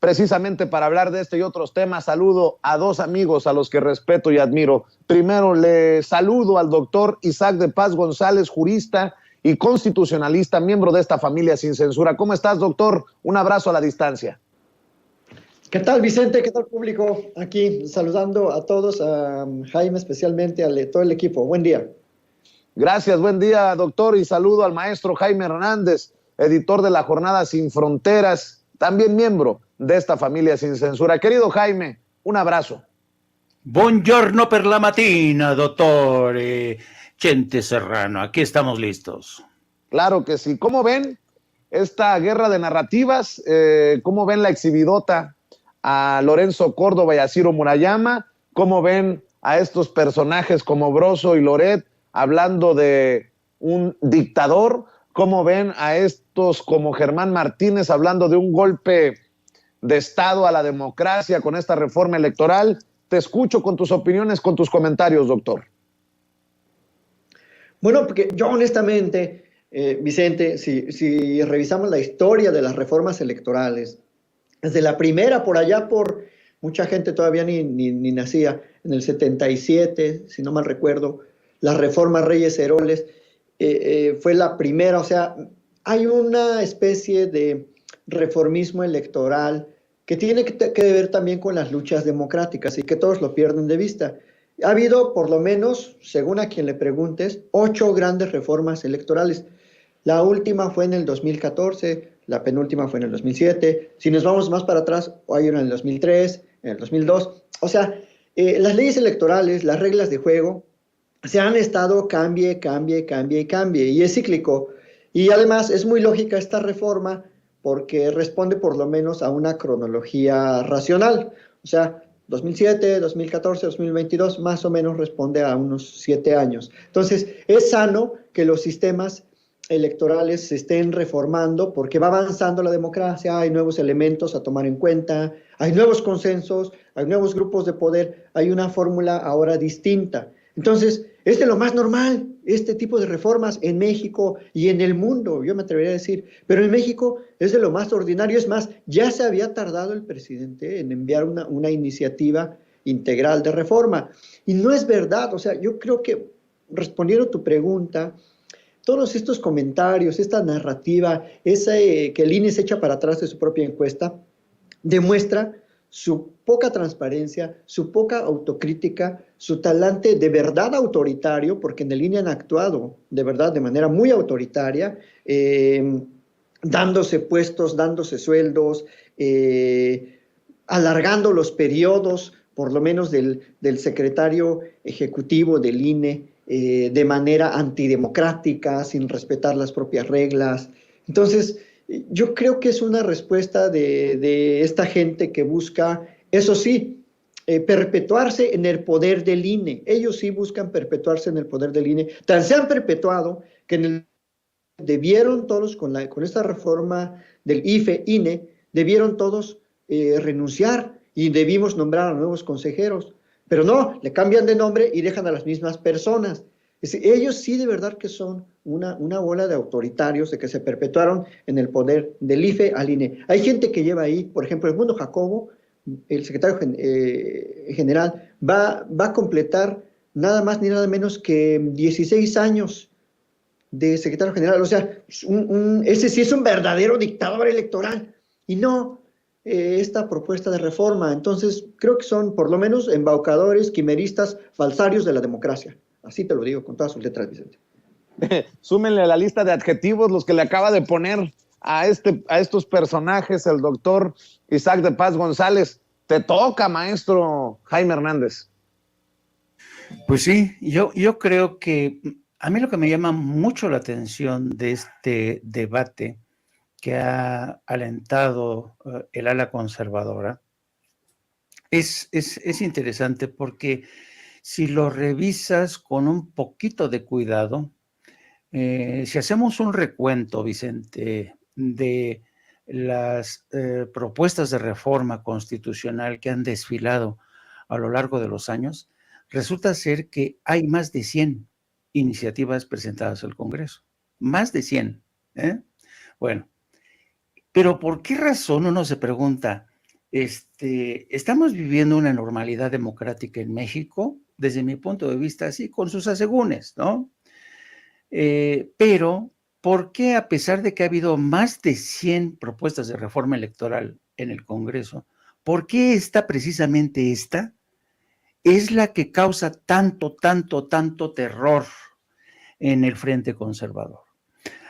precisamente para hablar de este y otros temas. Saludo a dos amigos a los que respeto y admiro. Primero le saludo al doctor Isaac de Paz González, jurista y constitucionalista, miembro de esta familia sin censura. ¿Cómo estás, doctor? Un abrazo a la distancia. ¿Qué tal, Vicente? ¿Qué tal, público? Aquí saludando a todos, a Jaime especialmente, a todo el equipo. Buen día. Gracias, buen día, doctor, y saludo al maestro Jaime Hernández, editor de la Jornada Sin Fronteras, también miembro de esta familia sin censura. Querido Jaime, un abrazo. Buongiorno per la mattina, dottore Chente Serrano. Aquí estamos listos. Claro que sí. ¿Cómo ven esta guerra de narrativas? ¿Cómo ven la exhibidota a Lorenzo Córdoba y a Ciro Murayama? ¿Cómo ven a estos personajes como Broso y Loret hablando de un dictador? ¿Cómo ven a estos como Germán Martínez hablando de un golpe de Estado a la democracia con esta reforma electoral? Te escucho con tus opiniones, con tus comentarios, doctor. Bueno, porque yo honestamente, Vicente, si revisamos la historia de las reformas electorales, desde la primera, por allá por mucha gente todavía ni nacía, en el 77, si no mal recuerdo, la reforma Reyes Heroles, fue la primera. O sea, hay una especie de reformismo electoral que tiene que ver también con las luchas democráticas y que todos lo pierden de vista. Ha habido, por lo menos, según a quien le preguntes, 8 grandes reformas electorales. La última fue en el 2014, la penúltima fue en el 2007. Si nos vamos más para atrás, hay una en el 2003, en el 2002. O sea, las leyes electorales, las reglas de juego, se han estado cambie, y es cíclico. Y además es muy lógica esta reforma porque responde por lo menos a una cronología racional. O sea, 2007, 2014, 2022, más o menos responde a unos 7 años. Entonces, es sano que los sistemas electorales se estén reformando porque va avanzando la democracia, hay nuevos elementos a tomar en cuenta, hay nuevos consensos, hay nuevos grupos de poder, hay una fórmula ahora distinta. Entonces, es de lo más normal este tipo de reformas en México y en el mundo, yo me atrevería a decir, pero en México es de lo más ordinario. Es más, ya se había tardado el presidente en enviar una iniciativa integral de reforma. Y no es verdad. O sea, yo creo que, respondiendo a tu pregunta, todos estos comentarios, esta narrativa, que el INE se echa para atrás de su propia encuesta, demuestra su poca transparencia, su poca autocrítica, su talante de verdad autoritario, porque en el INE han actuado de verdad de manera muy autoritaria, dándose puestos, dándose sueldos, alargando los periodos, por lo menos del secretario ejecutivo del INE, de manera antidemocrática, sin respetar las propias reglas. Entonces, yo creo que es una respuesta de esta gente que busca, eso sí, perpetuarse en el poder del INE. Ellos sí buscan perpetuarse en el poder del INE. Tan se han perpetuado que debieron todos, con esta reforma del IFE-INE, debieron todos renunciar y debimos nombrar a nuevos consejeros. Pero no, le cambian de nombre y dejan a las mismas personas. Ellos sí de verdad que son una bola de autoritarios, de que se perpetuaron en el poder del IFE al INE. Hay gente que lleva ahí, por ejemplo, Edmundo Jacobo, el secretario general, va a completar nada más ni nada menos que 16 años de secretario general. O sea, ese sí es un verdadero dictador electoral. Y no esta propuesta de reforma. Entonces, creo que son por lo menos embaucadores, quimeristas, falsarios de la democracia. Así te lo digo con todas sus letras, Vicente. Súmenle a la lista de adjetivos los que le acaba de poner a estos personajes el doctor Isaac de Paz González. Te toca, maestro Jaime Hernández. Pues sí, yo creo que a mí lo que me llama mucho la atención de este debate que ha alentado el ala conservadora es interesante porque si lo revisas con un poquito de cuidado, si hacemos un recuento, Vicente, de las propuestas de reforma constitucional que han desfilado a lo largo de los años, resulta ser que hay más de 100 iniciativas presentadas al Congreso. Más de 100. Bueno, pero ¿por qué razón uno se pregunta? estamos viviendo una normalidad democrática en México, desde mi punto de vista, así, con sus asegúnes, ¿no? Pero, ¿por qué a pesar de que ha habido más de 100 propuestas de reforma electoral en el Congreso, por qué precisamente esta, es la que causa tanto terror en el Frente Conservador?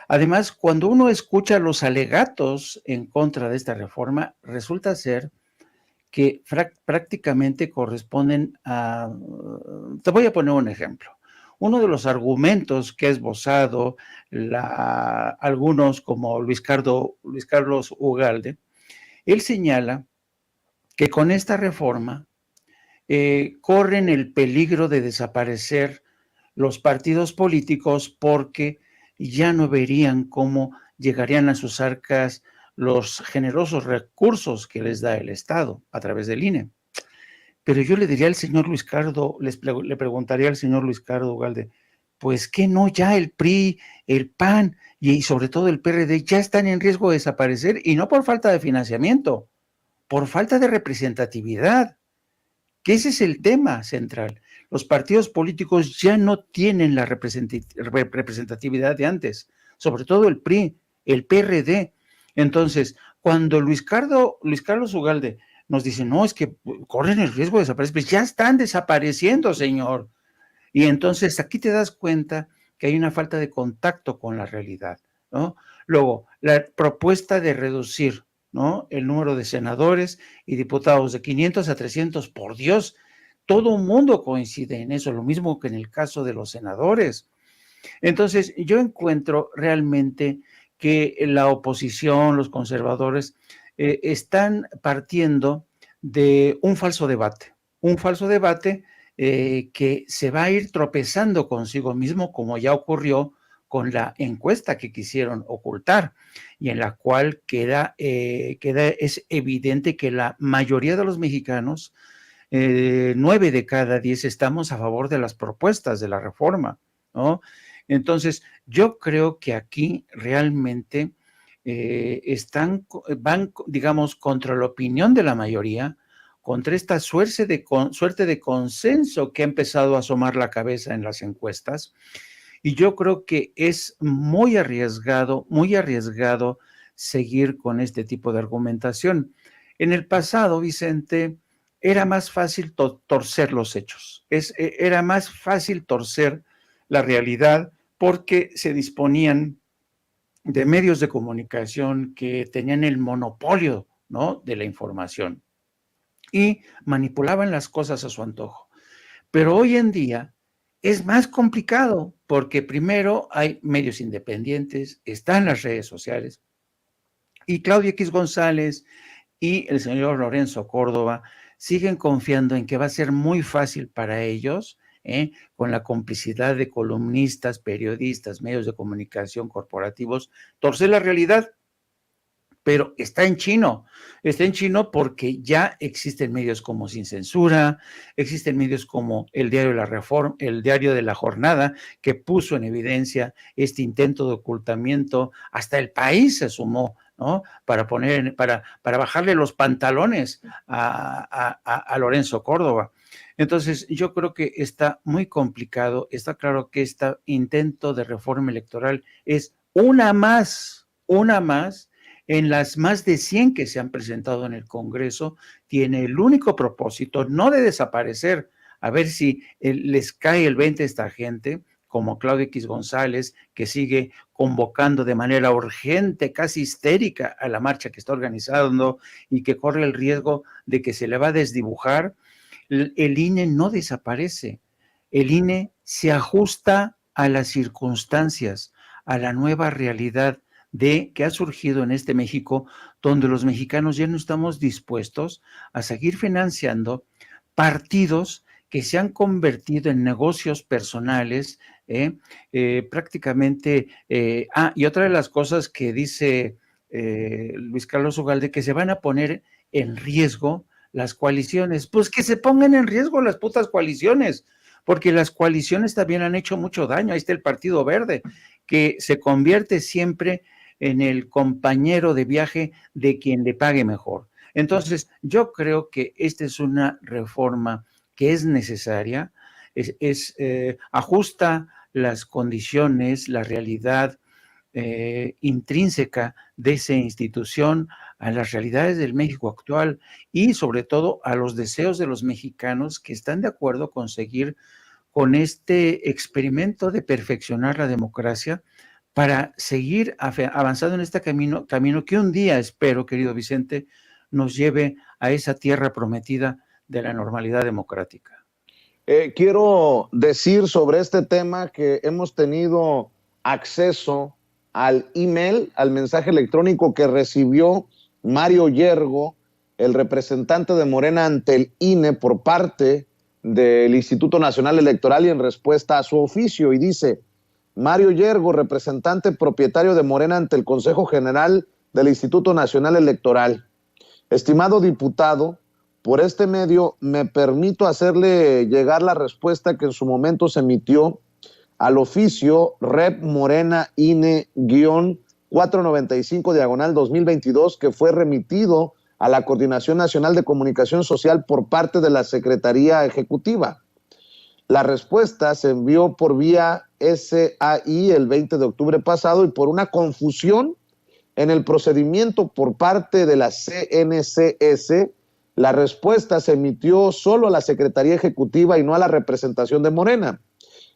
Además, cuando uno escucha los alegatos en contra de esta reforma, resulta ser que prácticamente corresponden a... Te voy a poner un ejemplo. Uno de los argumentos que ha esbozado algunos como Luis Carlos Ugalde, él señala que con esta reforma corren el peligro de desaparecer los partidos políticos porque ya no verían cómo llegarían a sus arcas los generosos recursos que les da el Estado a través del INE. Pero yo le diría al señor Luis Cardo, le preguntaría al señor Luis Cardo Ugalde, pues que no, ya el PRI, el PAN y sobre todo el PRD ya están en riesgo de desaparecer, y no por falta de financiamiento, por falta de representatividad, que ese es el tema central. Los partidos políticos ya no tienen la representatividad de antes, sobre todo el PRI, el PRD. Entonces, cuando Luis Carlos Ugalde nos dice, no, es que corren el riesgo de desaparecer, pues ya están desapareciendo, señor. Y entonces aquí te das cuenta que hay una falta de contacto con la realidad, ¿no? Luego, la propuesta de reducir, ¿no?, el número de senadores y diputados de 500 a 300, por Dios, todo el mundo coincide en eso, lo mismo que en el caso de los senadores. Entonces, yo encuentro realmente que la oposición, los conservadores, están partiendo de un falso debate que se va a ir tropezando consigo mismo, como ya ocurrió con la encuesta que quisieron ocultar, y en la cual es evidente que la mayoría de los mexicanos, 9 de cada 10, estamos a favor de las propuestas de la reforma, ¿no? Entonces, yo creo que aquí realmente van, digamos, contra la opinión de la mayoría, contra esta suerte de consenso que ha empezado a asomar la cabeza en las encuestas. Y yo creo que es muy arriesgado seguir con este tipo de argumentación. En el pasado, Vicente, era más fácil torcer los hechos, era más fácil torcer la realidad porque se disponían de medios de comunicación que tenían el monopolio, ¿no?, de la información y manipulaban las cosas a su antojo. Pero hoy en día es más complicado porque primero hay medios independientes, están las redes sociales, y Claudio X González y el señor Lorenzo Córdoba siguen confiando en que va a ser muy fácil para ellos, con la complicidad de columnistas, periodistas, medios de comunicación corporativos, torcer la realidad. Pero está en chino porque ya existen medios como Sin Censura, existen medios como el Diario de la Reforma, el Diario de la Jornada, que puso en evidencia este intento de ocultamiento. Hasta El País se sumó, ¿no?, para bajarle los pantalones a Lorenzo Córdoba. Entonces, yo creo que está muy complicado. Está claro que este intento de reforma electoral es una más en las más de 100 que se han presentado en el Congreso. Tiene el único propósito, no de desaparecer, a ver si les cae el 20 a esta gente, como Claudio X González, que sigue convocando de manera urgente, casi histérica, a la marcha que está organizando y que corre el riesgo de que se le va a desdibujar. El INE no desaparece, el INE se ajusta a las circunstancias, a la nueva realidad que ha surgido en este México, donde los mexicanos ya no estamos dispuestos a seguir financiando partidos que se han convertido en negocios personales, prácticamente. Y otra de las cosas que dice Luis Carlos Ugalde, que se van a poner en riesgo las coaliciones. Pues que se pongan en riesgo las putas coaliciones, porque las coaliciones también han hecho mucho daño. Ahí está el Partido Verde, que se convierte siempre en el compañero de viaje de quien le pague mejor. Entonces, yo creo que esta es una reforma que es necesaria, ajusta las condiciones, la realidad intrínseca de esa institución a las realidades del México actual y sobre todo a los deseos de los mexicanos que están de acuerdo con seguir con este experimento de perfeccionar la democracia para seguir avanzando en este camino que un día espero, querido Vicente, nos lleve a esa tierra prometida de la normalidad democrática. Quiero decir sobre este tema que hemos tenido acceso al email, al mensaje electrónico que recibió Mario Yergo, el representante de Morena ante el INE por parte del Instituto Nacional Electoral y en respuesta a su oficio. Y dice: Mario Yergo, representante propietario de Morena ante el Consejo General del Instituto Nacional Electoral. Estimado diputado, por este medio me permito hacerle llegar la respuesta que en su momento se emitió al oficio Rep Morena INE-495/2022, que fue remitido a la Coordinación Nacional de Comunicación Social por parte de la Secretaría Ejecutiva. La respuesta se envió por vía SAI el 20 de octubre pasado y por una confusión en el procedimiento por parte de la CNCS, la respuesta se emitió solo a la Secretaría Ejecutiva y no a la representación de Morena.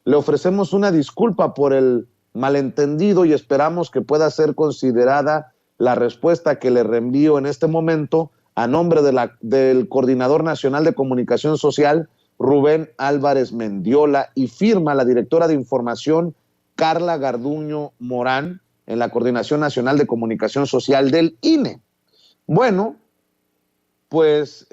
Le ofrecemos una disculpa por el malentendido y esperamos que pueda ser considerada la respuesta que le reenvío en este momento a nombre del Coordinador Nacional de Comunicación Social, Rubén Álvarez Mendiola, y firma la directora de Información, Carla Garduño Morán, en la Coordinación Nacional de Comunicación Social del INE. Bueno, pues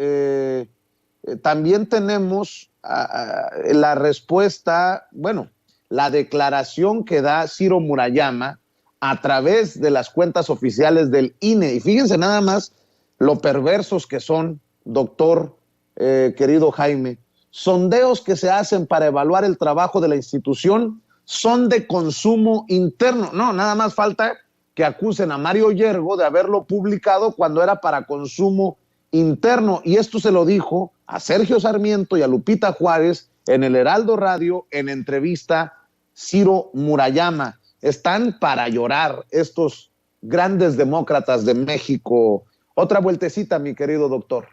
también tenemos la respuesta, bueno, la declaración que da Ciro Murayama a través de las cuentas oficiales del INE. Y fíjense nada más lo perversos que son, doctor, querido Jaime. Sondeos que se hacen para evaluar el trabajo de la institución son de consumo interno. No, nada más falta que acusen a Mario Yergo de haberlo publicado cuando era para consumo interno. Y esto se lo dijo a Sergio Sarmiento y a Lupita Juárez en el Heraldo Radio en entrevista Ciro Murayama. Están para llorar estos grandes demócratas de México. Otra vueltecita, mi querido doctor.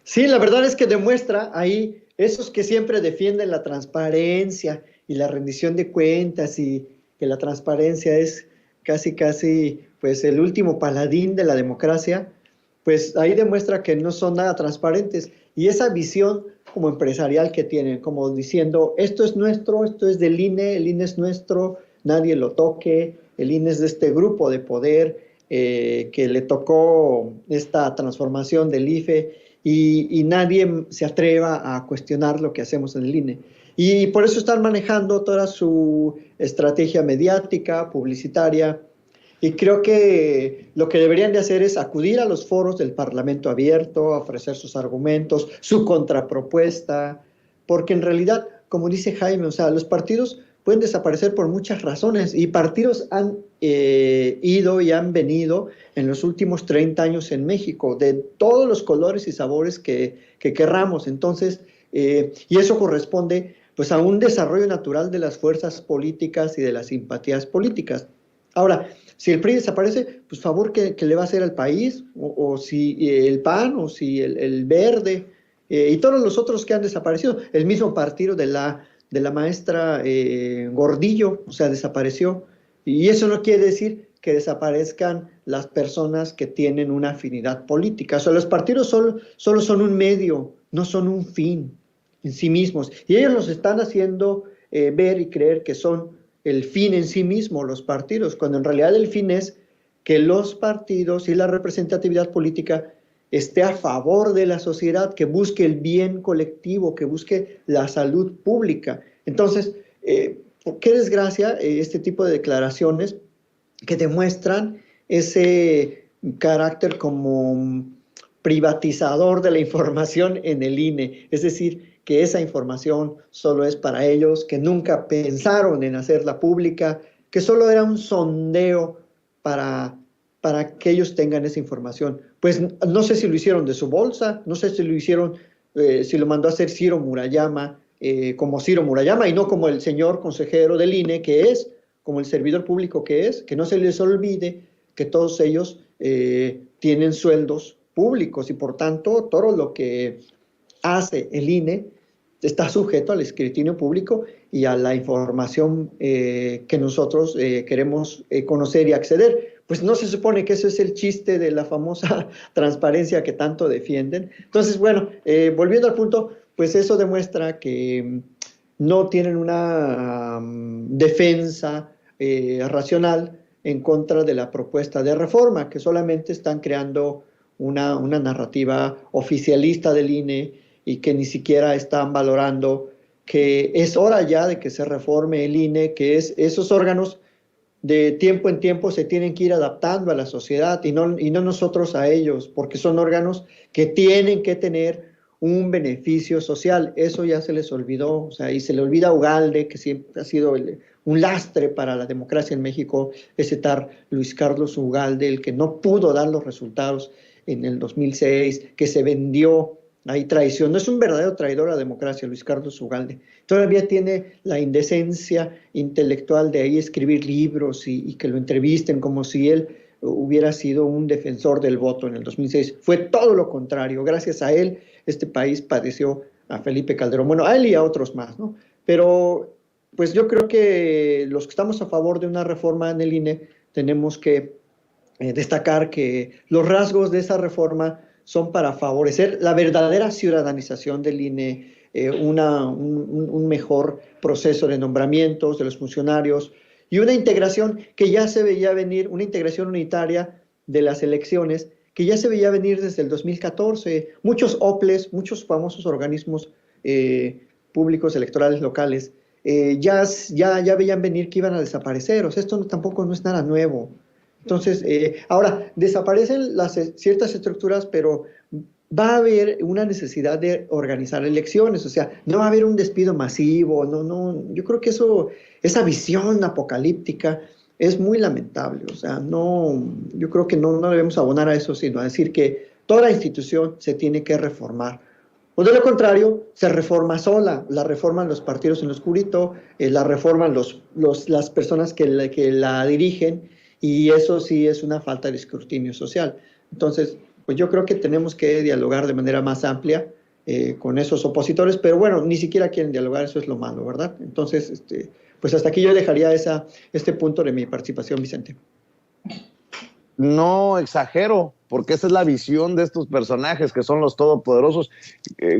Sí, la verdad es que demuestra ahí esos que siempre defienden la transparencia y la rendición de cuentas y que la transparencia es casi pues el último paladín de la democracia, pues ahí demuestra que no son nada transparentes. Y esa visión como empresarial que tienen, como diciendo, esto es nuestro, esto es del INE, el INE es nuestro, nadie lo toque, el INE es de este grupo de poder que le tocó esta transformación del IFE y nadie se atreva a cuestionar lo que hacemos en el INE. Y por eso están manejando toda su estrategia mediática, publicitaria, y creo que lo que deberían de hacer es acudir a los foros del Parlamento abierto, ofrecer sus argumentos, su contrapropuesta, porque en realidad, como dice Jaime, o sea, los partidos pueden desaparecer por muchas razones y partidos han ido y han venido en los últimos 30 años en México, de todos los colores y sabores que querramos. Entonces, y eso corresponde pues a un desarrollo natural de las fuerzas políticas y de las simpatías políticas. Ahora, si el PRI desaparece, pues favor que le va a hacer al país, o si el PAN, o si el Verde, y todos los otros que han desaparecido. El mismo partido de la maestra Gordillo, o sea, desapareció. Y eso no quiere decir que desaparezcan las personas que tienen una afinidad política. O sea, los partidos solo son un medio, no son un fin en sí mismos. Y ellos los están haciendo ver y creer que son el fin en sí mismo, los partidos, cuando en realidad el fin es que los partidos y la representatividad política esté a favor de la sociedad, que busque el bien colectivo, que busque la salud pública. Entonces, qué desgracia este tipo de declaraciones que demuestran ese carácter como privatizador de la información en el INE, es decir, que esa información solo es para ellos, que nunca pensaron en hacerla pública, que solo era un sondeo para para que ellos tengan esa información. Pues no sé si lo hicieron de su bolsa, no sé si lo hicieron, si lo mandó a hacer Ciro Murayama, como Ciro Murayama, y no como el señor consejero del INE que es, como el servidor público que es, que no se les olvide que todos ellos tienen sueldos públicos y por tanto todo lo que hace el INE está sujeto al escrutinio público y a la información que nosotros queremos conocer y acceder. Pues no se supone que eso es el chiste de la famosa transparencia que tanto defienden. Entonces, bueno, volviendo al punto, pues eso demuestra que no tienen una defensa racional en contra de la propuesta de reforma, que solamente están creando una narrativa oficialista del INE y que ni siquiera están valorando que es hora ya de que se reforme el INE, que esos órganos de tiempo en tiempo se tienen que ir adaptando a la sociedad y no nosotros a ellos, porque son órganos que tienen que tener un beneficio social. Eso ya se les olvidó, o sea, y se le olvida a Ugalde, que siempre ha sido un lastre para la democracia en México, ese tal Luis Carlos Ugalde, el que no pudo dar los resultados en el 2006, que se vendió. Hay traición, no es un verdadero traidor a la democracia, Luis Carlos Ugalde. Todavía tiene la indecencia intelectual de ahí escribir libros y que lo entrevisten como si él hubiera sido un defensor del voto en el 2006. Fue todo lo contrario. Gracias a él, este país padeció a Felipe Calderón. Bueno, a él y a otros más, ¿no? Pero, pues yo creo que los que estamos a favor de una reforma en el INE tenemos que destacar que los rasgos de esa reforma son para favorecer la verdadera ciudadanización del INE, un mejor proceso de nombramientos de los funcionarios y una integración que ya se veía venir, una integración unitaria de las elecciones que ya se veía venir desde el 2014. Muchos OPLES, muchos famosos organismos públicos electorales locales, ya veían venir que iban a desaparecer. O sea, esto tampoco no es nada nuevo. Entonces, ahora, desaparecen ciertas estructuras, pero va a haber una necesidad de organizar elecciones, o sea, no va a haber un despido masivo, yo creo que esa visión apocalíptica es muy lamentable, o sea, yo creo que no debemos abonar a eso, sino a decir que toda institución se tiene que reformar. O de lo contrario, se reforma sola, la reforman los partidos en lo oscurito, la reforman las personas que la dirigen, y eso sí es una falta de escrutinio social. Entonces, pues yo creo que tenemos que dialogar de manera más amplia con esos opositores, pero bueno, ni siquiera quieren dialogar, eso es lo malo, ¿verdad? Entonces, pues hasta aquí yo dejaría este punto de mi participación, Vicente. No exagero, porque esa es la visión de estos personajes que son los todopoderosos,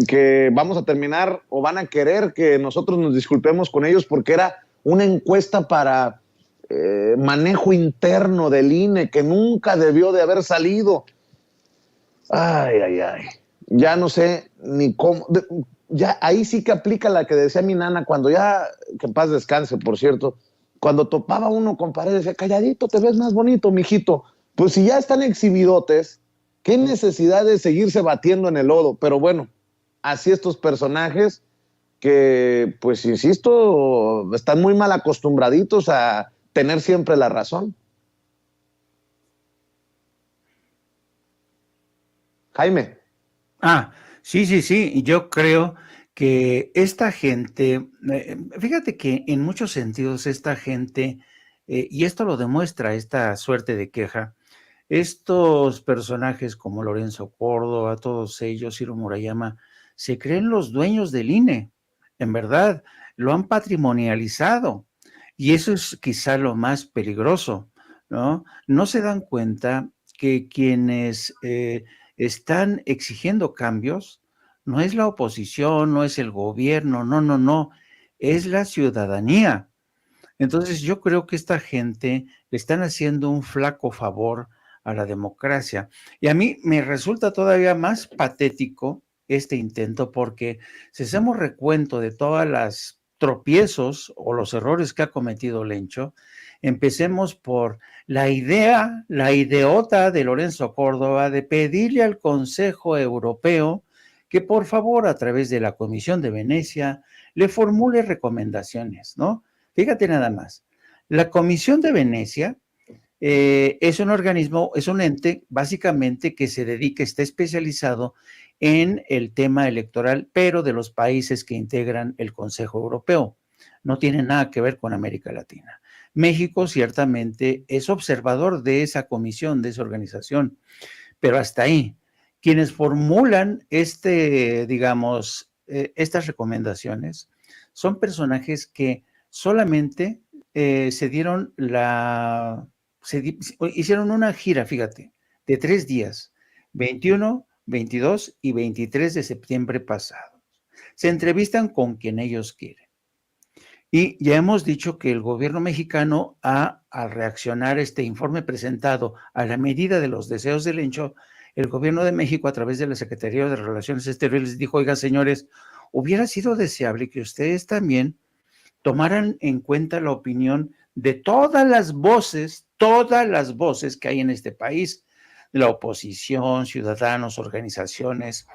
que vamos a terminar o van a querer que nosotros nos disculpemos con ellos porque era una encuesta para manejo interno del INE que nunca debió de haber salido. Ay. Ya no sé ni cómo. Ya ahí sí que aplica la que decía mi nana cuando ya, que en paz descanse, por cierto, cuando topaba uno con pared, decía, calladito, te ves más bonito, mijito. Pues si ya están exhibidotes, ¿qué necesidad de seguirse batiendo en el lodo? Pero bueno, así estos personajes que, pues insisto, están muy mal acostumbraditos a tener siempre la razón. Jaime. Sí. Yo creo que esta gente, fíjate que en muchos sentidos esta gente, y esto lo demuestra esta suerte de queja, estos personajes como Lorenzo Córdoba, todos ellos, Ciro Murayama, se creen los dueños del INE. En verdad, lo han patrimonializado. Y eso es quizá lo más peligroso, ¿no? No se dan cuenta que quienes están exigiendo cambios no es la oposición, no es el gobierno, no, es la ciudadanía. Entonces yo creo que esta gente le están haciendo un flaco favor a la democracia. Y a mí me resulta todavía más patético este intento porque si hacemos recuento de todas las tropiezos o los errores que ha cometido Lencho, empecemos por la ideota de Lorenzo Córdoba de pedirle al Consejo Europeo que por favor a través de la Comisión de Venecia le formule recomendaciones, ¿no? Fíjate nada más, la Comisión de Venecia es un organismo, es un ente básicamente que se dedica, está especializado en el tema electoral, pero de los países que integran el Consejo Europeo. No tiene nada que ver con América Latina. México ciertamente es observador de esa comisión, de esa organización, pero hasta ahí. Quienes formulan digamos, estas recomendaciones son personajes que solamente se dieron hicieron una gira, fíjate, de 3 días, 21, 22 y 23 de septiembre pasados. Se entrevistan con quien ellos quieren. Y ya hemos dicho que el gobierno mexicano, al reaccionar a este informe presentado a la medida de los deseos del Lencho, el gobierno de México, a través de la Secretaría de Relaciones Exteriores, dijo: oiga, señores, hubiera sido deseable que ustedes también tomaran en cuenta la opinión de todas las voces que hay en este país, la oposición, ciudadanos, organizaciones,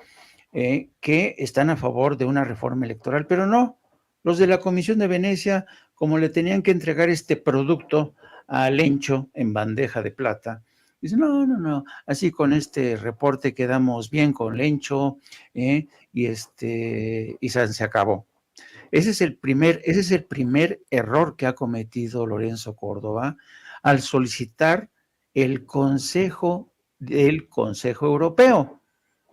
que están a favor de una reforma electoral, pero no, los de la Comisión de Venecia, como le tenían que entregar este producto a Lencho en bandeja de plata, dicen: no, así con este reporte quedamos bien con Lencho, y se acabó. Ese es el primer error que ha cometido Lorenzo Córdoba al solicitar el consejo del Consejo Europeo.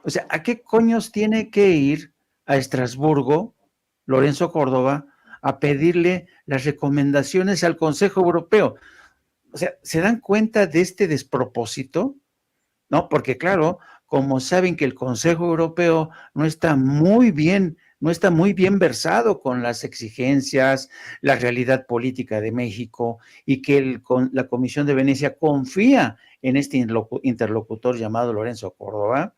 O sea, ¿a qué coños tiene que ir a Estrasburgo Lorenzo Córdoba a pedirle las recomendaciones al Consejo Europeo? O sea, ¿se dan cuenta de este despropósito? ¿No? Porque claro, como saben que el Consejo Europeo no está muy bien versado con las exigencias, la realidad política de México, y que la Comisión de Venecia confía en este interlocutor llamado Lorenzo Córdoba,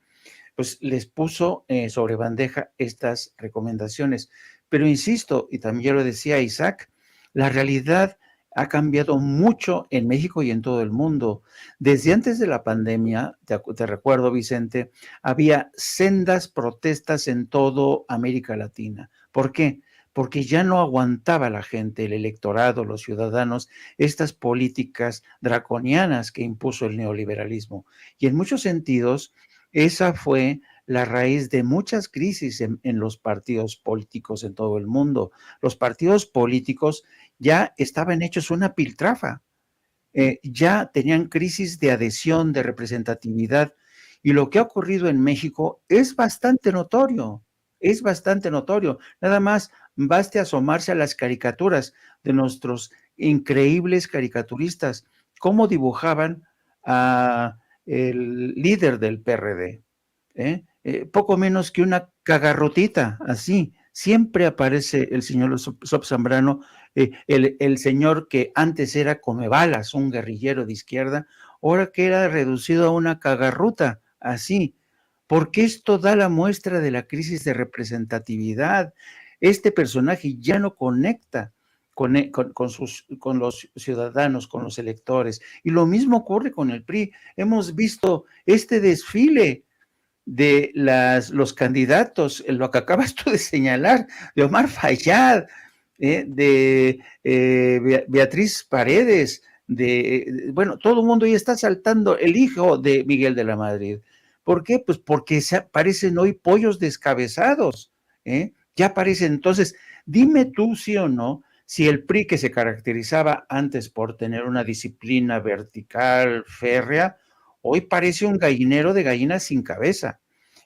pues les puso sobre bandeja estas recomendaciones. Pero insisto, y también ya lo decía Isaac, la realidad ha cambiado mucho en México y en todo el mundo. Desde antes de la pandemia, te recuerdo, Vicente, había sendas protestas en toda América Latina. ¿Por qué? Porque ya no aguantaba la gente, el electorado, los ciudadanos, estas políticas draconianas que impuso el neoliberalismo. Y en muchos sentidos, esa fue la raíz de muchas crisis en los partidos políticos en todo el mundo. Los partidos políticos ya estaban hechos una piltrafa, ya tenían crisis de adhesión, de representatividad, y lo que ha ocurrido en México es bastante notorio, Nada más baste asomarse a las caricaturas de nuestros increíbles caricaturistas, cómo dibujaban a el líder del PRD, poco menos que una cagarrotita, así. Siempre aparece el señor Sop Zambrano, el señor que antes era Comebalas, un guerrillero de izquierda, ahora que era reducido a una cagarruta, así. Porque esto da la muestra de la crisis de representatividad. Este personaje ya no conecta con los ciudadanos, con los electores. Y lo mismo ocurre con el PRI. Hemos visto este desfile de los candidatos, lo que acabas tú de señalar, de Omar Fayad, de Beatriz Paredes, bueno, todo el mundo ya está saltando, el hijo de Miguel de la Madrid. ¿Por qué? Pues porque parecen hoy pollos descabezados, ya aparecen. Entonces, dime tú sí o no, si el PRI, que se caracterizaba antes por tener una disciplina vertical, férrea, hoy parece un gallinero de gallinas sin cabeza.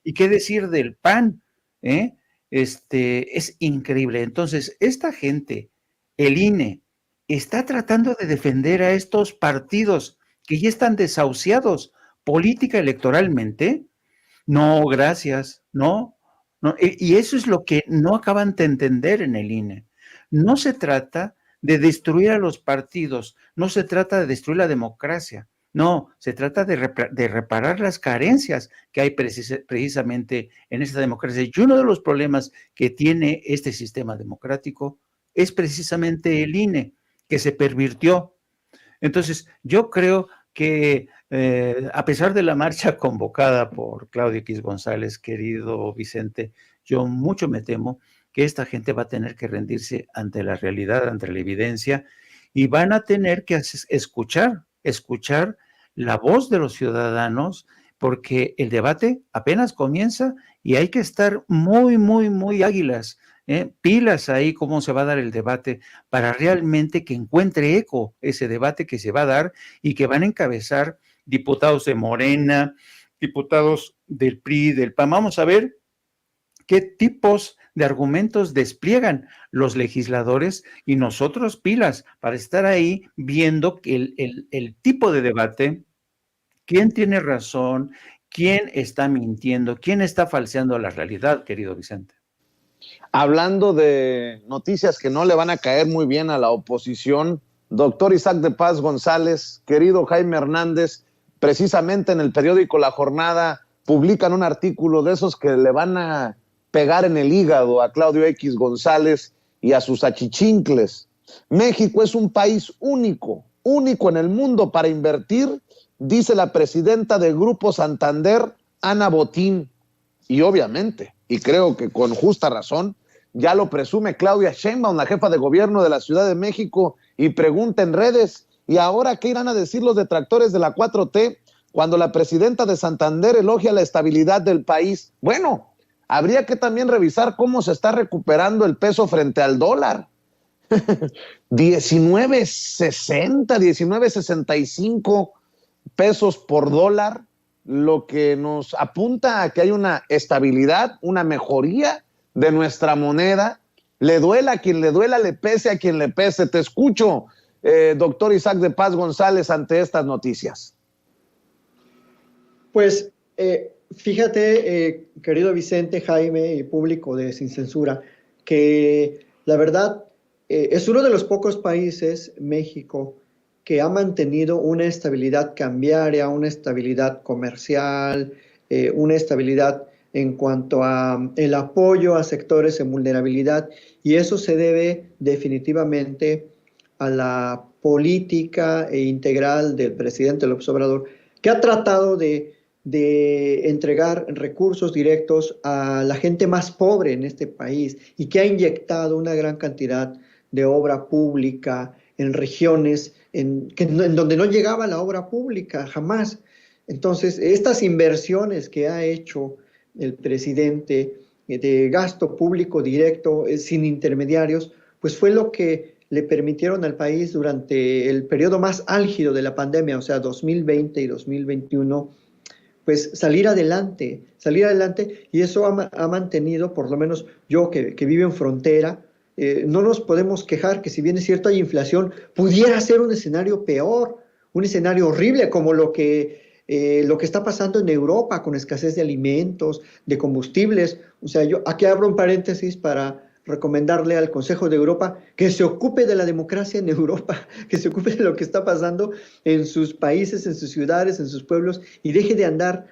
¿Y qué decir del PAN? Es increíble. Entonces, esta gente, el INE, está tratando de defender a estos partidos que ya están desahuciados política electoralmente. No, gracias, no. Y eso es lo que no acaban de entender en el INE. No se trata de destruir a los partidos, no se trata de destruir la democracia. No, se trata de reparar las carencias que hay precisamente en esta democracia. Y uno de los problemas que tiene este sistema democrático es precisamente el INE, que se pervirtió. Entonces, yo creo que a pesar de la marcha convocada por Claudio X González, querido Vicente, yo mucho me temo que esta gente va a tener que rendirse ante la realidad, ante la evidencia, y van a tener que escuchar escuchar la voz de los ciudadanos, porque el debate apenas comienza y hay que estar muy, muy, muy águilas, pilas ahí cómo se va a dar el debate para realmente que encuentre eco ese debate que se va a dar y que van a encabezar diputados de Morena, diputados del PRI, del PAN. Vamos a ver qué tipos de argumentos despliegan los legisladores y nosotros pilas para estar ahí viendo que el tipo de debate, quién tiene razón, quién está mintiendo, quién está falseando la realidad, querido Vicente. Hablando de noticias que no le van a caer muy bien a la oposición, doctor Isaac de Paz González, querido Jaime Hernández, precisamente en el periódico La Jornada publican un artículo de esos que le van a pegar en el hígado a Claudio X González y a sus achichincles. México es un país único en el mundo para invertir, dice la presidenta del Grupo Santander, Ana Botín. Y obviamente, y creo que con justa razón, ya lo presume Claudia Sheinbaum, la jefa de gobierno de la Ciudad de México, y pregunta en redes, ¿y ahora qué irán a decir los detractores de la 4T cuando la presidenta de Santander elogia la estabilidad del país? Bueno, habría que también revisar cómo se está recuperando el peso frente al dólar. 19.60, 19.65 pesos por dólar, lo que nos apunta a que hay una estabilidad, una mejoría de nuestra moneda. Le duela a quien le duela, le pese a quien le pese. Te escucho, doctor Isaac de Paz González, ante estas noticias. Pues fíjate, querido Vicente, Jaime y público de Sin Censura, que la verdad es uno de los pocos países, México, que ha mantenido una estabilidad cambiaria, una estabilidad comercial, una estabilidad en cuanto a el apoyo a sectores en vulnerabilidad, y eso se debe definitivamente a la política integral del presidente López Obrador, que ha tratado de entregar recursos directos a la gente más pobre en este país y que ha inyectado una gran cantidad de obra pública en regiones en donde no llegaba la obra pública jamás. Entonces, estas inversiones que ha hecho el presidente de gasto público directo, sin intermediarios, pues fue lo que le permitieron al país durante el periodo más álgido de la pandemia, o sea, 2020 y 2021, pues salir adelante, y eso ha mantenido, por lo menos yo que vivo en frontera, no nos podemos quejar que si bien es cierto hay inflación, pudiera ser un escenario peor, un escenario horrible como lo que está pasando en Europa con escasez de alimentos, de combustibles. O sea, yo aquí abro un paréntesis para recomendarle al Consejo de Europa que se ocupe de la democracia en Europa, que se ocupe de lo que está pasando en sus países, en sus ciudades, en sus pueblos, y deje de andar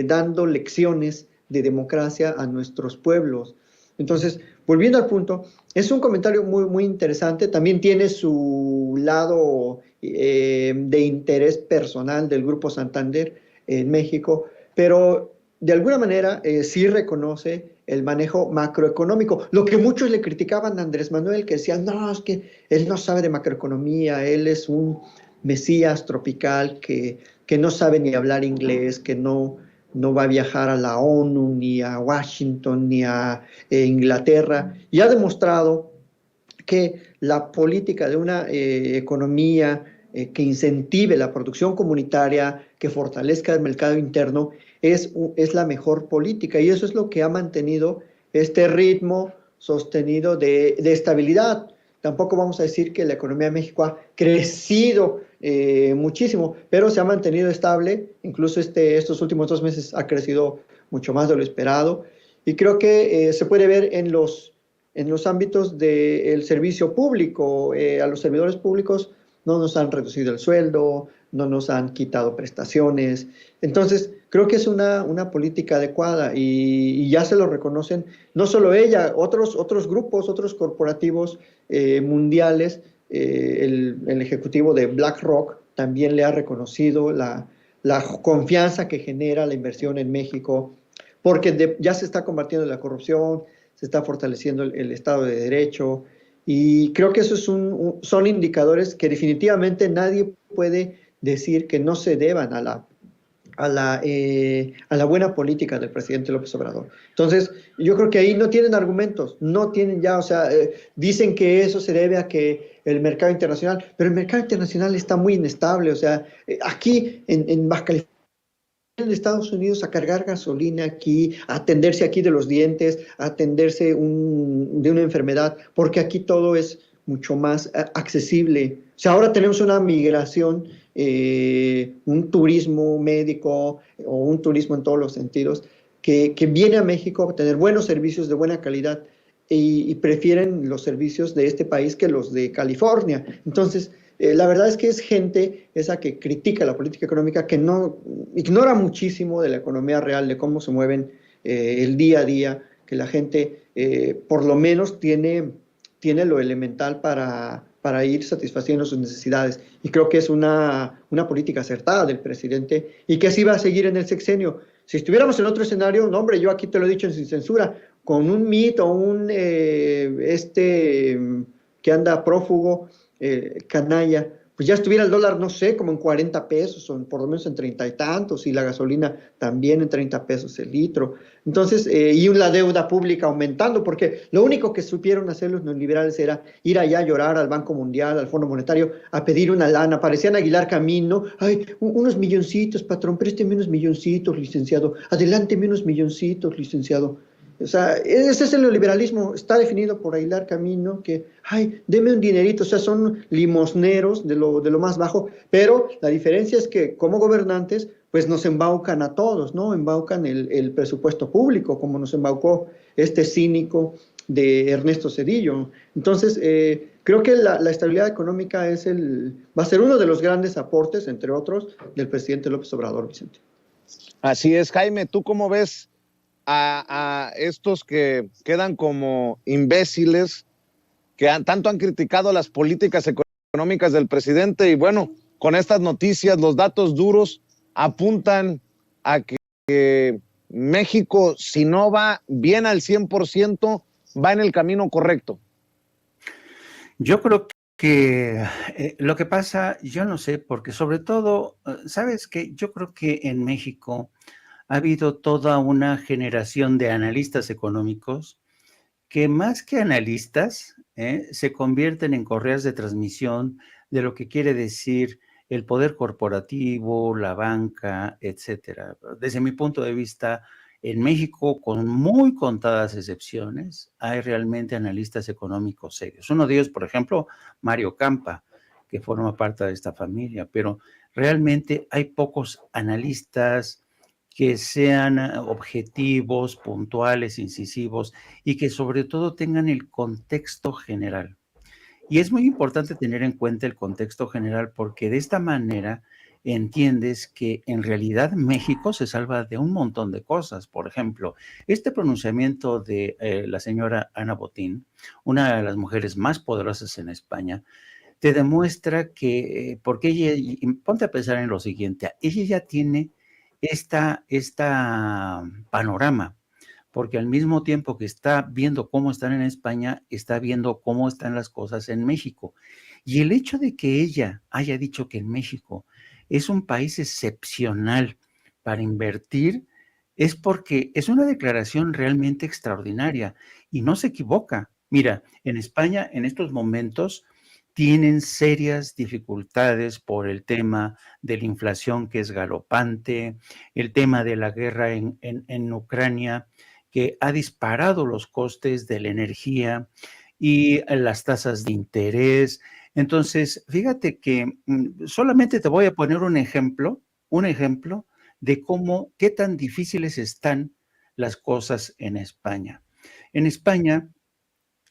dando lecciones de democracia a nuestros pueblos. Entonces, volviendo al punto, es un comentario muy, muy interesante. También tiene su lado de interés personal del Grupo Santander en México, pero de alguna manera sí reconoce el manejo macroeconómico. Lo que muchos le criticaban a Andrés Manuel, que decían, no, es que él no sabe de macroeconomía, él es un mesías tropical que no sabe ni hablar inglés, que no va a viajar a la ONU, ni a Washington, ni a Inglaterra, y ha demostrado que la política de una economía que incentive la producción comunitaria, que fortalezca el mercado interno, es la mejor política, y eso es lo que ha mantenido este ritmo sostenido de estabilidad. Tampoco vamos a decir que la economía de México ha crecido muchísimo, pero se ha mantenido estable. Incluso estos últimos 2 meses ha crecido mucho más de lo esperado, y creo que se puede ver en los ámbitos del servicio público. A los servidores públicos no nos han reducido el sueldo, no nos han quitado prestaciones. Entonces, creo que es una política adecuada, y ya se lo reconocen, no solo ella, otros grupos, otros corporativos mundiales. El ejecutivo de BlackRock también le ha reconocido la confianza que genera la inversión en México, porque ya se está combatiendo la corrupción, se está fortaleciendo el Estado de Derecho, y creo que esos son indicadores que definitivamente nadie puede decir que no se deban a la buena política del presidente López Obrador. Entonces, yo creo que ahí no tienen argumentos, no tienen ya, o sea, dicen que eso se debe a que el mercado internacional, pero el mercado internacional está muy inestable, o sea, aquí en Baja California, en Estados Unidos a cargar gasolina aquí, a atenderse aquí de los dientes, a atenderse de una enfermedad, porque aquí todo es mucho más accesible. O sea, ahora tenemos una migración, un turismo médico o un turismo en todos los sentidos, que viene a México a tener buenos servicios de buena calidad y prefieren los servicios de este país que los de California. Entonces, la verdad es que es gente esa que critica la política económica, que no ignora muchísimo de la economía real, de cómo se mueven el día a día, que la gente por lo menos tiene lo elemental para ir satisfaciendo sus necesidades. Y creo que es una política acertada del presidente y que así va a seguir en el sexenio. Si estuviéramos en otro escenario, no, hombre, yo aquí te lo he dicho sin censura, con un MIT o un que anda prófugo, canalla, pues ya estuviera el dólar, no sé, como en 40 pesos, o por lo menos en 30 y tantos, y la gasolina también en 30 pesos el litro. Entonces, y la deuda pública aumentando, porque lo único que supieron hacer los neoliberales era ir allá a llorar al Banco Mundial, al Fondo Monetario, a pedir una lana. Parecían Aguilar Camino, ay, unos milloncitos, patrón, présteme unos milloncitos, licenciado, adelánteme unos milloncitos, licenciado. O sea, ese es el neoliberalismo, está definido por Aguilar Camino, que, ay, deme un dinerito, o sea, son limosneros de lo más bajo, pero la diferencia es que como gobernantes, pues nos embaucan a todos, ¿no? Embaucan el presupuesto público, como nos embaucó este cínico de Ernesto Zedillo. Entonces, creo que la estabilidad económica va a ser uno de los grandes aportes, entre otros, del presidente López Obrador, Vicente. Así es, Jaime, ¿tú cómo ves a estos que quedan como imbéciles, que tanto han criticado las políticas económicas del presidente? Y bueno, con estas noticias, los datos duros apuntan a que México, si no va bien al 100%, va en el camino correcto. Yo creo que lo que pasa, yo no sé, porque sobre todo, ¿sabes qué? Yo creo que en México ha habido toda una generación de analistas económicos que más que analistas se convierten en correas de transmisión de lo que quiere decir el poder corporativo, la banca, etcétera. Desde mi punto de vista, en México, con muy contadas excepciones, hay realmente analistas económicos serios. Uno de ellos, por ejemplo, Mario Campa, que forma parte de esta familia, pero realmente hay pocos analistas que sean objetivos, puntuales, incisivos y que sobre todo tengan el contexto general. Y es muy importante tener en cuenta el contexto general porque de esta manera entiendes que en realidad México se salva de un montón de cosas. Por ejemplo, este pronunciamiento de la señora Ana Botín, una de las mujeres más poderosas en España, te demuestra que, porque ella, ponte a pensar en lo siguiente, ella ya tiene esta panorama, porque al mismo tiempo que está viendo cómo están en España, está viendo cómo están las cosas en México. Y el hecho de que ella haya dicho que en México es un país excepcional para invertir, es porque es una declaración realmente extraordinaria y no se equivoca. Mira, en España en estos momentos tienen serias dificultades por el tema de la inflación que es galopante, el tema de la guerra en Ucrania, que ha disparado los costes de la energía y las tasas de interés. Entonces, fíjate que solamente te voy a poner un ejemplo de cómo, qué tan difíciles están las cosas en España. En España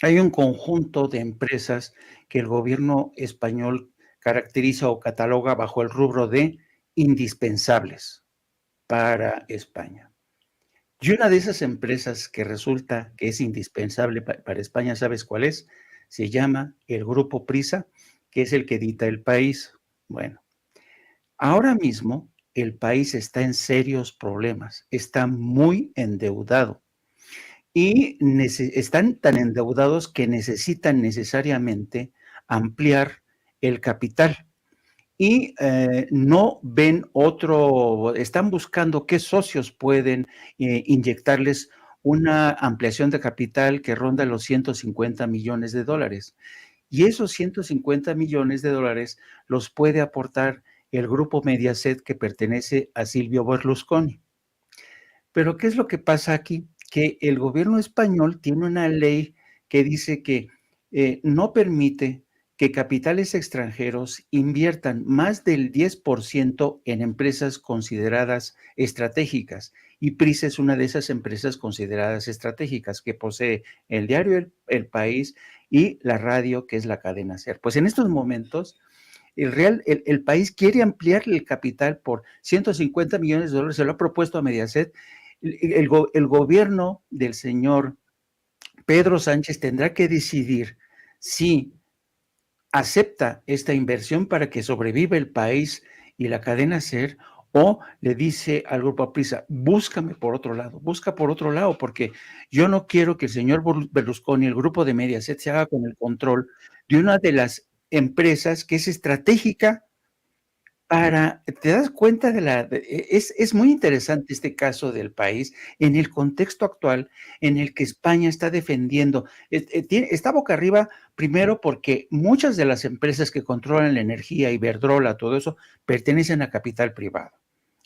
hay un conjunto de empresas que el gobierno español caracteriza o cataloga bajo el rubro de indispensables para España. Y una de esas empresas que resulta que es indispensable para España, ¿sabes cuál es? Se llama el Grupo Prisa, que es el que edita El País. Bueno, ahora mismo el país está en serios problemas, está muy endeudado y están tan endeudados que necesitan necesariamente ampliar el capital. y no ven están buscando qué socios pueden inyectarles una ampliación de capital que ronda los 150 millones de dólares. Y esos 150 millones de dólares los puede aportar el grupo Mediaset que pertenece a Silvio Berlusconi. Pero ¿qué es lo que pasa aquí? Que el gobierno español tiene una ley que dice que no permite que capitales extranjeros inviertan más del 10% en empresas consideradas estratégicas. Y Prisa es una de esas empresas consideradas estratégicas que posee el diario El País y la radio, que es la cadena SER. Pues en estos momentos, el país quiere ampliar el capital por 150 millones de dólares, se lo ha propuesto a Mediaset. El gobierno del señor Pedro Sánchez tendrá que decidir si acepta esta inversión para que sobreviva el país y la cadena SER, o le dice al grupo Prisa, búscame por otro lado, busca por otro lado, porque yo no quiero que el señor Berlusconi, el grupo de Mediaset, se haga con el control de una de las empresas que es estratégica te das cuenta es muy interesante este caso del país en el contexto actual en el que España está defendiendo, está boca arriba, primero porque muchas de las empresas que controlan la energía, Iberdrola, todo eso, pertenecen a capital privado.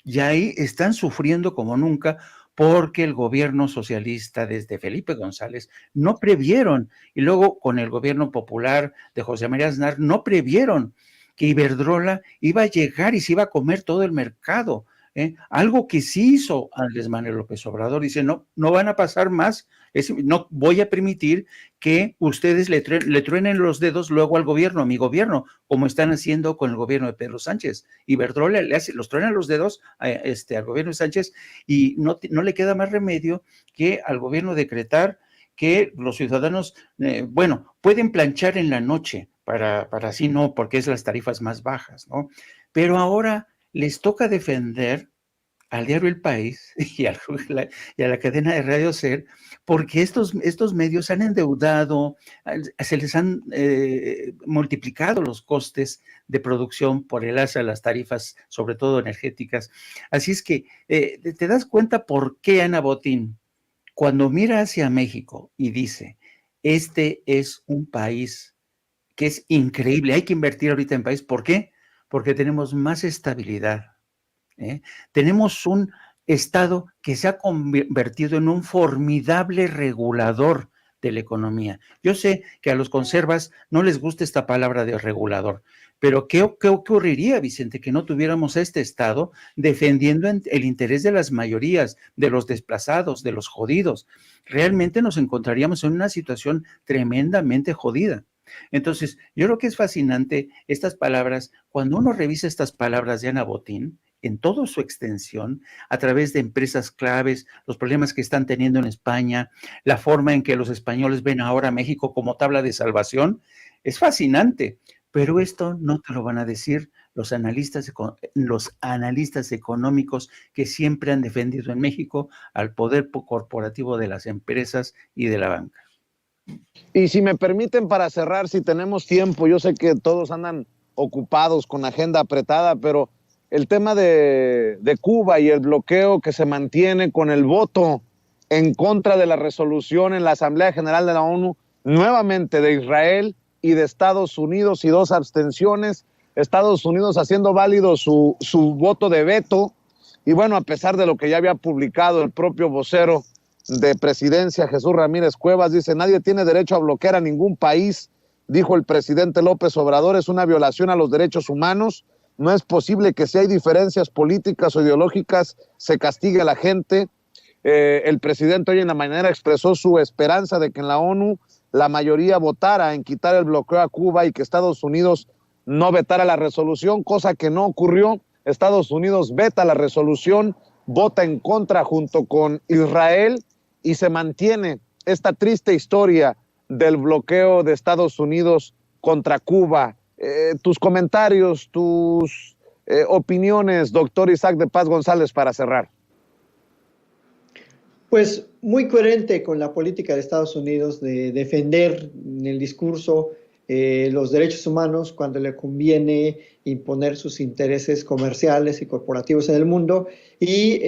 Y ahí están sufriendo como nunca porque el gobierno socialista desde Felipe González no previeron, y luego con el gobierno popular de José María Aznar no previeron que Iberdrola iba a llegar y se iba a comer todo el mercado. Algo que sí hizo Andrés Manuel López Obrador, dice, no van a pasar más, no voy a permitir que ustedes le truenen los dedos luego al gobierno, a mi gobierno, como están haciendo con el gobierno de Pedro Sánchez. Iberdrola los truenan los dedos al gobierno de Sánchez y no le queda más remedio que al gobierno decretar que los ciudadanos, pueden planchar en la noche, para así no, porque es las tarifas más bajas, ¿no? Pero ahora les toca defender al diario El País y a la cadena de Radio SER, porque estos medios han endeudado, se les han multiplicado los costes de producción por el alza de las tarifas, sobre todo energéticas. Así es que te das cuenta por qué Ana Botín, cuando mira hacia México y dice, este es un país que es increíble, hay que invertir ahorita en país. ¿Por qué? Porque tenemos más estabilidad. Tenemos un Estado que se ha convertido en un formidable regulador de la economía. Yo sé que a los conservas no les gusta esta palabra de regulador, pero ¿qué ocurriría, Vicente, que no tuviéramos a este Estado defendiendo el interés de las mayorías, de los desplazados, de los jodidos? Realmente nos encontraríamos en una situación tremendamente jodida. Entonces, yo creo que es fascinante estas palabras, cuando uno revisa estas palabras de Ana Botín, en toda su extensión, a través de empresas claves, los problemas que están teniendo en España, la forma en que los españoles ven ahora a México como tabla de salvación, es fascinante, pero esto no te lo van a decir los analistas económicos que siempre han defendido en México al poder corporativo de las empresas y de la banca. Y si me permiten, para cerrar, si tenemos tiempo, yo sé que todos andan ocupados con agenda apretada, pero el tema de Cuba y el bloqueo que se mantiene con el voto en contra de la resolución en la Asamblea General de la ONU, nuevamente de Israel y de Estados Unidos, y 2 abstenciones, Estados Unidos haciendo válido su voto de veto, y bueno, a pesar de lo que ya había publicado el propio vocero de Presidencia, Jesús Ramírez Cuevas, dice, nadie tiene derecho a bloquear a ningún país, dijo el presidente López Obrador, es una violación a los derechos humanos, no es posible que si hay diferencias políticas o ideológicas se castigue a la gente. El presidente hoy en la mañana expresó su esperanza de que en la ONU la mayoría votara en quitar el bloqueo a Cuba y que Estados Unidos no vetara la resolución, cosa que no ocurrió. Estados Unidos veta la resolución, vota en contra junto con Israel, y se mantiene esta triste historia del bloqueo de Estados Unidos contra Cuba. Tus comentarios, tus opiniones, doctor Isaac de Paz González, para cerrar. Pues muy coherente con la política de Estados Unidos de defender en el discurso los derechos humanos cuando le conviene imponer sus intereses comerciales y corporativos en el mundo y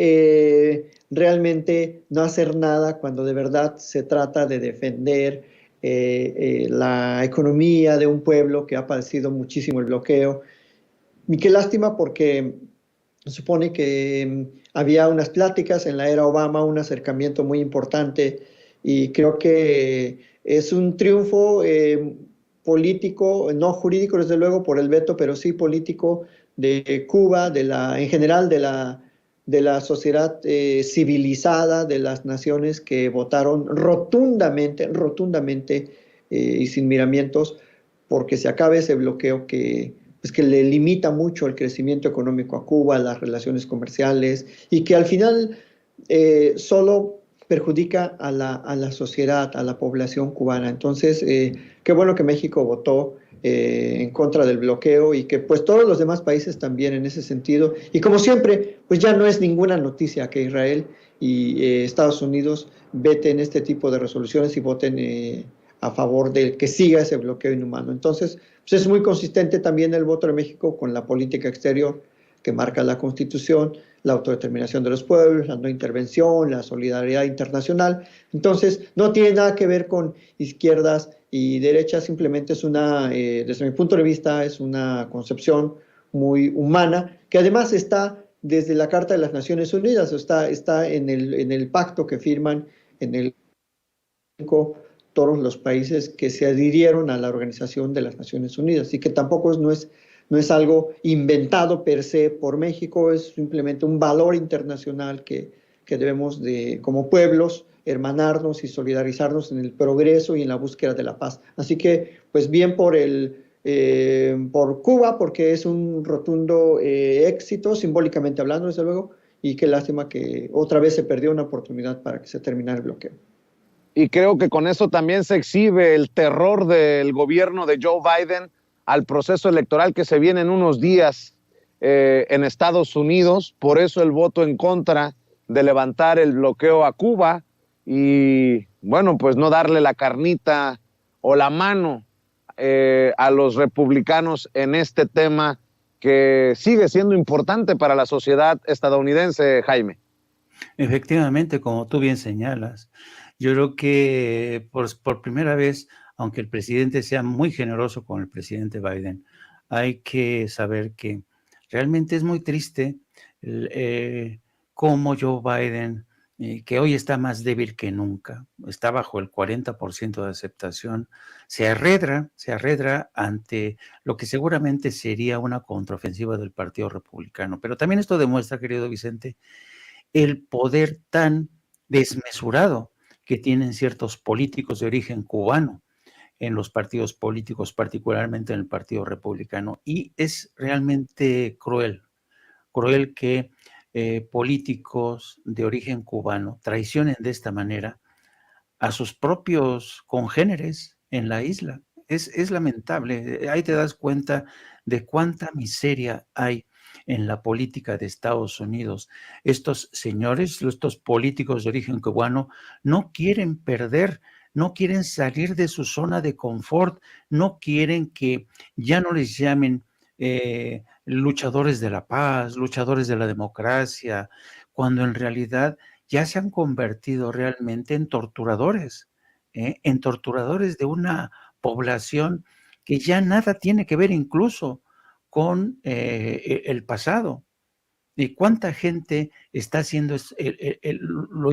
realmente no hacer nada cuando de verdad se trata de defender la economía de un pueblo que ha padecido muchísimo el bloqueo. Y qué lástima porque supone que había unas pláticas en la era Obama, un acercamiento muy importante y creo que es un triunfo político, no jurídico desde luego por el veto, pero sí político de Cuba, en general de la sociedad civilizada, de las naciones que votaron rotundamente y sin miramientos porque se acabe ese bloqueo pues que le limita mucho el crecimiento económico a Cuba, las relaciones comerciales y que al final solo perjudica a la sociedad, a la población cubana. Entonces, qué bueno que México votó en contra del bloqueo y que pues todos los demás países también en ese sentido. Y como siempre, pues ya no es ninguna noticia que Israel y Estados Unidos veten este tipo de resoluciones y voten a favor de que siga ese bloqueo inhumano. Entonces, pues es muy consistente también el voto de México con la política exterior que marca la Constitución, la autodeterminación de los pueblos, la no intervención, la solidaridad internacional. Entonces, no tiene nada que ver con izquierdas y derechas, simplemente es desde mi punto de vista, es una concepción muy humana, que además está desde la Carta de las Naciones Unidas, está en el pacto que firman en el todos los países que se adhirieron a la Organización de las Naciones Unidas y que tampoco no es algo inventado per se por México, es simplemente un valor internacional que debemos como pueblos, hermanarnos y solidarizarnos en el progreso y en la búsqueda de la paz. Así que, pues bien por Cuba, porque es un rotundo éxito, simbólicamente hablando, desde luego, y qué lástima que otra vez se perdió una oportunidad para que se terminara el bloqueo. Y creo que con eso también se exhibe el terror del gobierno de Joe Biden al proceso electoral que se viene en unos días en Estados Unidos. Por eso el voto en contra de levantar el bloqueo a Cuba y, bueno, pues no darle la carnita o la mano a los republicanos en este tema que sigue siendo importante para la sociedad estadounidense, Jaime. Efectivamente, como tú bien señalas, yo creo que por primera vez, aunque el presidente sea muy generoso con el presidente Biden, hay que saber que realmente es muy triste cómo Joe Biden, que hoy está más débil que nunca, está bajo el 40% de aceptación, se arredra ante lo que seguramente sería una contraofensiva del Partido Republicano. Pero también esto demuestra, querido Vicente, el poder tan desmesurado que tienen ciertos políticos de origen cubano en los partidos políticos, particularmente en el Partido Republicano. Y es realmente cruel que políticos de origen cubano traicionen de esta manera a sus propios congéneres en la isla. Es lamentable. Ahí te das cuenta de cuánta miseria hay en la política de Estados Unidos. Estos señores, estos políticos de origen cubano, no quieren perder, no quieren salir de su zona de confort, no quieren que ya no les llamen luchadores de la paz, luchadores de la democracia, cuando en realidad ya se han convertido realmente en torturadores de una población que ya nada tiene que ver incluso con el pasado. ¿Y cuánta gente está haciendo lo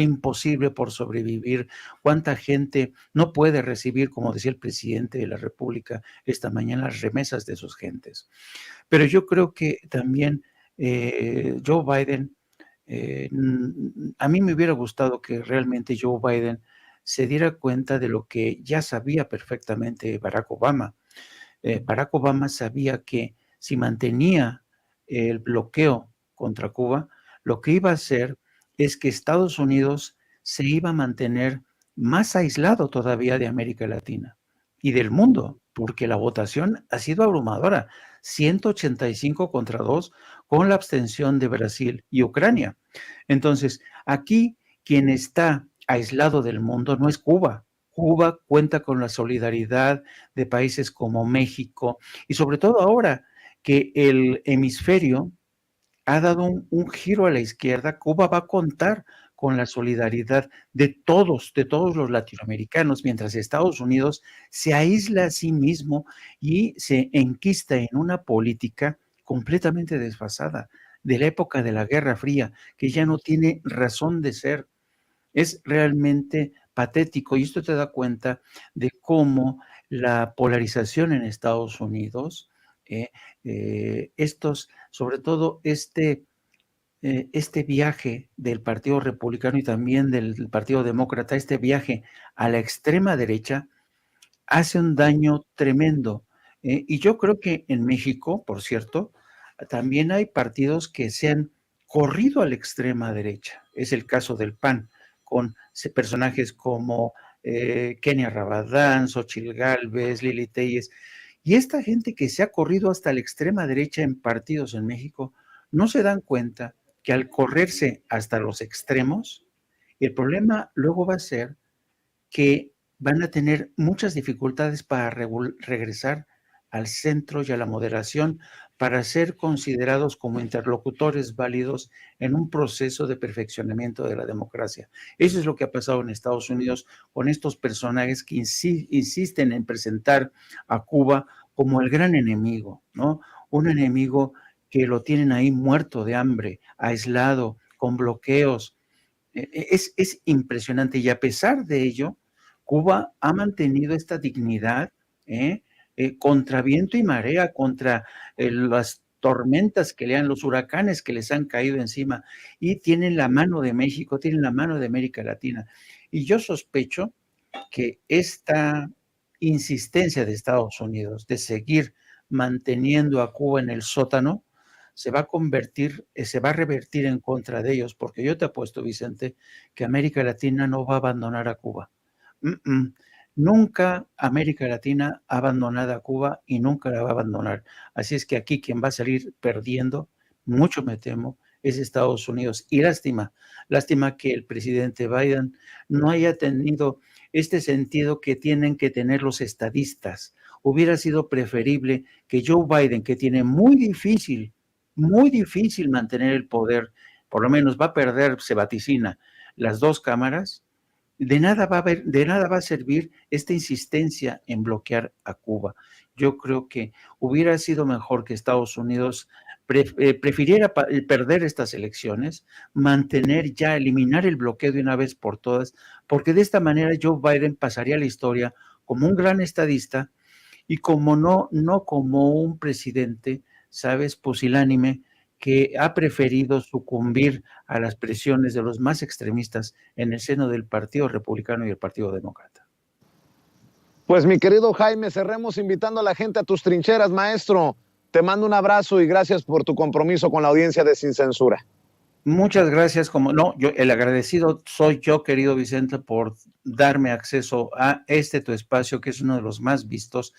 imposible por sobrevivir? ¿Cuánta gente no puede recibir, como decía el presidente de la República esta mañana, las remesas de sus gentes? Pero yo creo que también Joe Biden, a mí me hubiera gustado que realmente Joe Biden se diera cuenta de lo que ya sabía perfectamente Barack Obama. Barack Obama sabía que si mantenía el bloqueo contra Cuba, lo que iba a hacer es que Estados Unidos se iba a mantener más aislado todavía de América Latina y del mundo, porque la votación ha sido abrumadora, 185 contra 2, con la abstención de Brasil y Ucrania. Entonces, aquí quien está aislado del mundo no es Cuba. Cuba cuenta con la solidaridad de países como México y sobre todo ahora que el hemisferio ha dado un giro a la izquierda. Cuba va a contar con la solidaridad de todos los latinoamericanos, mientras Estados Unidos se aísla a sí mismo y se enquista en una política completamente desfasada de la época de la Guerra Fría, que ya no tiene razón de ser. Es realmente patético y esto te da cuenta de cómo la polarización en Estados Unidos, sobre todo este viaje del Partido Republicano y también del Partido Demócrata, este viaje a la extrema derecha, hace un daño tremendo. Y yo creo que en México, por cierto, también hay partidos que se han corrido a la extrema derecha. Es el caso del PAN, con personajes como Kenia Rabadán, Xochitl Gálvez, Lili Telles. Y esta gente que se ha corrido hasta la extrema derecha en partidos en México, no se dan cuenta que al correrse hasta los extremos, el problema luego va a ser que van a tener muchas dificultades para regresar al centro y a la moderación para ser considerados como interlocutores válidos en un proceso de perfeccionamiento de la democracia. Eso es lo que ha pasado en Estados Unidos con estos personajes que insisten en presentar a Cuba como el gran enemigo, ¿no? Un enemigo que lo tienen ahí muerto de hambre, aislado, con bloqueos. Es impresionante y a pesar de ello, Cuba ha mantenido esta dignidad contra viento y marea, contra las tormentas que le han, los huracanes que les han caído encima, y tienen la mano de México, tienen la mano de América Latina. Y yo sospecho que esta insistencia de Estados Unidos de seguir manteniendo a Cuba en el sótano se va a revertir en contra de ellos, porque yo te apuesto, Vicente, que América Latina no va a abandonar a Cuba. Nunca América Latina ha abandonado a Cuba y nunca la va a abandonar. Así es que aquí quien va a salir perdiendo, mucho me temo, es Estados Unidos. Y lástima que el presidente Biden no haya tenido este sentido que tienen que tener los estadistas. Hubiera sido preferible que Joe Biden, que tiene muy difícil mantener el poder, por lo menos va a perder, se vaticina, las dos cámaras. De nada va a servir esta insistencia en bloquear a Cuba. Yo creo que hubiera sido mejor que Estados Unidos prefiriera perder estas elecciones, eliminar el bloqueo de una vez por todas, porque de esta manera Joe Biden pasaría a la historia como un gran estadista y no como un presidente, ¿sabes?, pusilánime, que ha preferido sucumbir a las presiones de los más extremistas en el seno del Partido Republicano y el Partido Demócrata. Pues mi querido Jaime, cerremos invitando a la gente a tus trincheras, maestro. Te mando un abrazo y gracias por tu compromiso con la audiencia de Sin Censura. Muchas gracias. El agradecido soy yo, querido Vicente, por darme acceso a tu espacio, que es uno de los más vistos,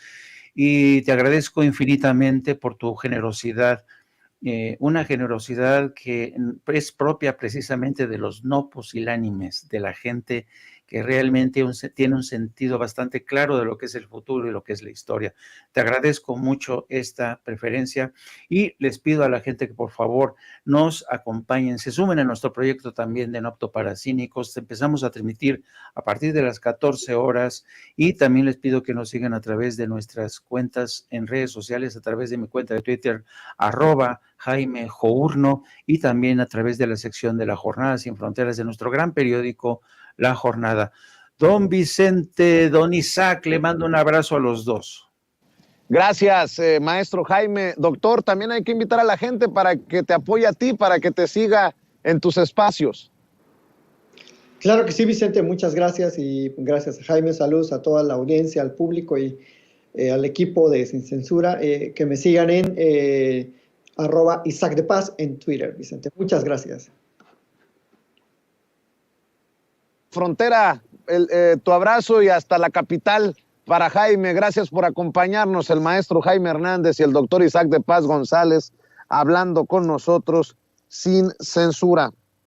y te agradezco infinitamente por tu generosidad. Una generosidad que es propia precisamente de los no pusilánimes, de la gente que realmente tiene un sentido bastante claro de lo que es el futuro y lo que es la historia. Te agradezco mucho esta preferencia y les pido a la gente que por favor nos acompañen, se sumen a nuestro proyecto también de No Apto para Cínicos. Empezamos a transmitir a partir de las 14 horas y también les pido que nos sigan a través de nuestras cuentas en redes sociales, a través de mi cuenta de Twitter, @Jaime Journo, y también a través de la sección de La Jornada Sin Fronteras de nuestro gran periódico La Jornada. Don Vicente, don Isaac, le mando un abrazo a los dos. Gracias, maestro Jaime. Doctor, también hay que invitar a la gente para que te apoye a ti, para que te siga en tus espacios. Claro que sí, Vicente, muchas gracias, y gracias a Jaime. Saludos a toda la audiencia, al público y al equipo de Sin Censura. Que me sigan en @Isaac de Paz en Twitter, Vicente. Muchas gracias. Frontera, tu abrazo y hasta la capital para Jaime. Gracias por acompañarnos, el maestro Jaime Hernández y el doctor Isaac de Paz González, hablando con nosotros sin censura.